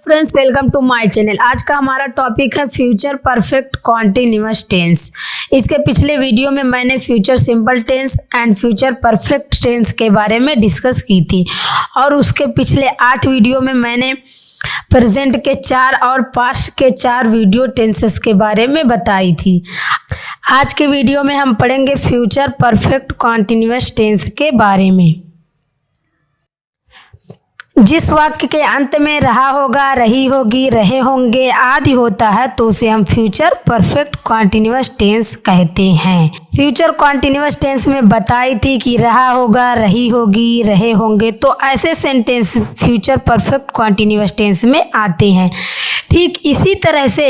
Friends, welcome to my channel. आज का हमारा टॉपिक है फ्यूचर परफेक्ट कॉन्टिन्यूअस टेंस। इसके पिछले वीडियो में मैंने future simple tense and future perfect tense के बारे में डिस्कस की थी और उसके पिछले 8 वीडियो में मैंने प्रेजेंट के 4 और पास्ट के 4 वीडियो टेंसेस के बारे में बताई थी। आज के वीडियो में हम पढ़ेंगे फ्यूचर परफेक्ट कॉन्टिन्यूअस टेंस के बारे में। जिस वाक्य के अंत में रहा होगा, रही होगी, रहे होंगे आदि होता है तो उसे हम फ्यूचर परफेक्ट कॉन्टिन्यूअस टेंस कहते हैं। फ्यूचर कॉन्टिन्यूअस टेंस में बताई थी कि रहा होगा, रही होगी, रहे होंगे, तो ऐसे sentence future perfect continuous tense में आते हैं। ठीक इसी तरह से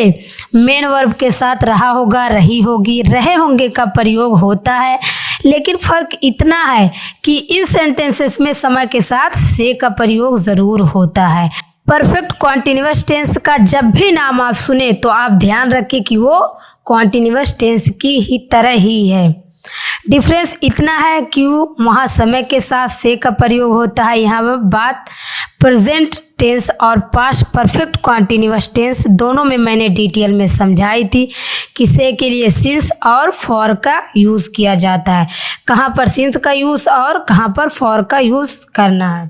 मेन वर्ब के साथ रहा होगा, रही होगी, रहे होंगे का प्रयोग होता है, लेकिन फ़र्क इतना है कि इन सेंटेंसेस में समय के साथ से का प्रयोग ज़रूर होता है। परफेक्ट कॉन्टिन्यूअस टेंस का जब भी नाम आप सुने तो आप ध्यान रखें कि वो कॉन्टिन्यूअस टेंस की ही तरह ही है। डिफरेंस इतना है कि वहाँ समय के साथ से का प्रयोग होता है, यहाँ बात प्रेजेंट टेंस और पास्ट परफेक्ट कॉन्टिन्यूअस टेंस दोनों में मैंने डिटेल में समझाई थी कि से के लिए सिंस और फॉर का यूज़ किया जाता है, कहाँ पर सिंस का यूज़ और कहाँ पर फॉर का यूज़ करना है।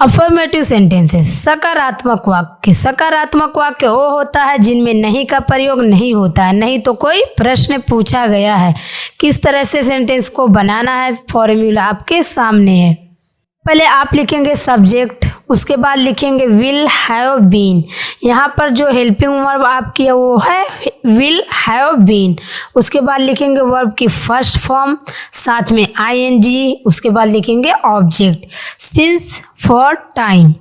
अफर्मेटिव सेंटेंसेस, सकारात्मक वाक्य। सकारात्मक वाक्य वो होता है जिनमें नहीं का प्रयोग नहीं होता है, नहीं तो कोई प्रश्न पूछा गया है। किस तरह से सेंटेंस को बनाना है, फॉर्मूला आपके सामने है। पहले आप लिखेंगे सब्जेक्ट, उसके बाद लिखेंगे विल हैव बीन। यहाँ पर जो हेल्पिंग वर्ब आपकी है वो है विल हैव बीन। उसके बाद लिखेंगे वर्ब की फर्स्ट फॉर्म, साथ में आईएनजी। उसके बाद लिखेंगे object, since for time.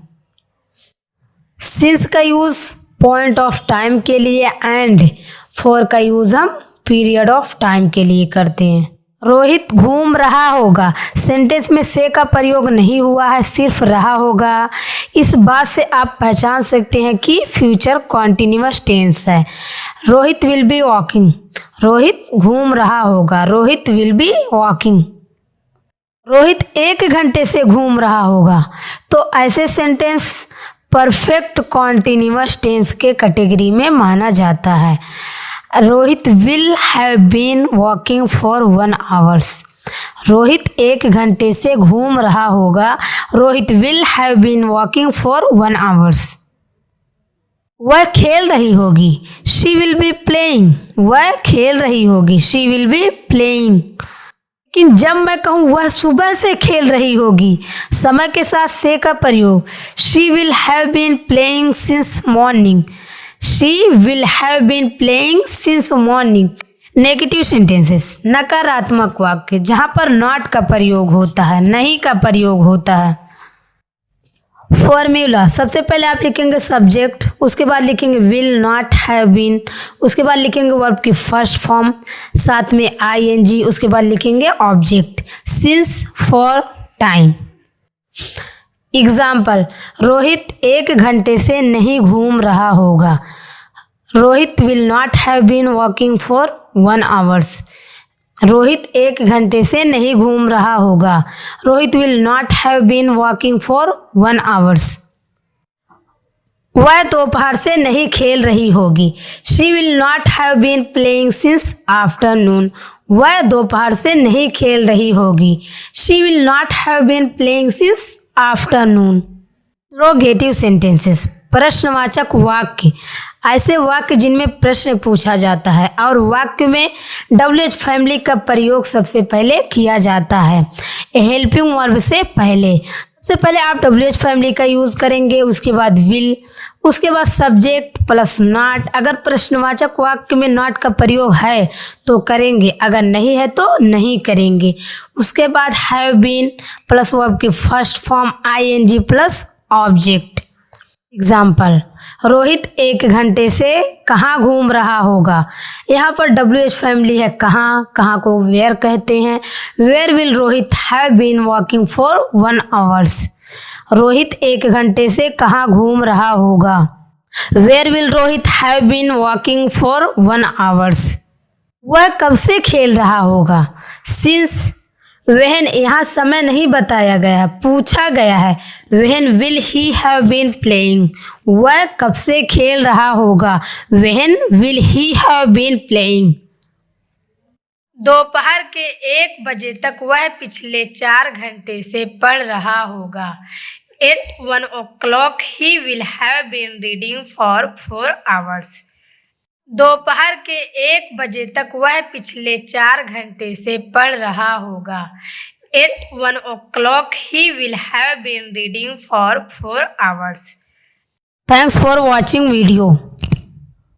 Since का यूज़ पॉइंट ऑफ टाइम के लिए एंड फॉर का यूज़ हम पीरियड ऑफ टाइम के लिए करते हैं। रोहित घूम रहा होगा, सेंटेंस में से का प्रयोग नहीं हुआ है, सिर्फ रहा होगा। इस बात से आप पहचान सकते हैं कि फ्यूचर कॉन्टिन्यूअस टेंस है। Rohit will be walking, Rohit घूम रहा होगा, Rohit will be walking. Rohit 1 घंटे से घूम रहा होगा, तो ऐसे सेंटेंस परफेक्ट कॉन्टिन्यूअस टेंस के कैटेगरी में माना जाता है। Rohit will have been walking for 1 hours. Rohit 1 घंटे से घूम रहा होगा, Rohit will have been walking for 1 hours. वह खेल रही होगी, शी विल बी प्लेइंग। वह खेल रही होगी, शी विल बी प्लेइंग। लेकिन जब मैं कहूँ वह सुबह से खेल रही होगी, समय के साथ से का प्रयोग, she will have been playing since morning. She will have been playing since morning। Negative sentences, नकारात्मक वाक्य जहाँ पर नॉट का प्रयोग होता है, नहीं का प्रयोग होता है। फॉर्मूला, सबसे पहले आप लिखेंगे सब्जेक्ट, उसके बाद लिखेंगे विल नॉट हैव बीन, उसके बाद लिखेंगे वर्ब की फर्स्ट फॉर्म, साथ में आईएनजी। उसके बाद लिखेंगे object, since for time. Example, Rohit 1 घंटे से नहीं घूम रहा होगा, Rohit will not have been walking for 1 hours. Rohit 1 घंटे से नहीं घूम रहा होगा, Rohit will not have been walking for 1 hours. वह दोपहर से नहीं खेल रही होगी, she will not have been playing since afternoon. वह दोपहर से नहीं खेल रही होगी, she will not have been playing since afternoon. Interrogative sentences, प्रश्नवाचक वाक्य, ऐसे वाक्य जिनमें प्रश्न पूछा जाता है और वाक्य में WH फैमिली का प्रयोग सबसे पहले किया जाता है हेल्पिंग वर्ब से पहले। सबसे पहले आप WH फैमिली का यूज़ करेंगे, उसके बाद विल, उसके बाद सब्जेक्ट प्लस नॉट। अगर प्रश्नवाचक वाक्य में नॉट का प्रयोग है तो करेंगे, अगर नहीं है तो नहीं करेंगे। उसके बाद हैव बीन प्लस वर्ब की first form I N G plus object. Example, Rohit 1 घंटे से कहाँ घूम रहा होगा। यहाँ पर WH फैमिली है कहाँ, कहाँ को वेयर कहते हैं। Where will Rohit have been walking for 1 hours. Rohit 1 घंटे से कहाँ घूम रहा होगा, where will Rohit have been walking for 1 hours. वह कब से खेल रहा होगा, सिंस व्हेन यहाँ समय नहीं बताया गया, पूछा गया है। When will he have been playing, वह कब से खेल रहा होगा। When will he have been playing. दोपहर के 1 बजे तक वह पिछले 4 घंटे से पढ़ रहा होगा। At 1 o'clock he will have been reading for 4 hours. दोपहर के 1 बजे तक वह पिछले 4 घंटे से पढ़ रहा होगा। At 1 o'clock he will have been reading for 4 hours. Thanks for watching video.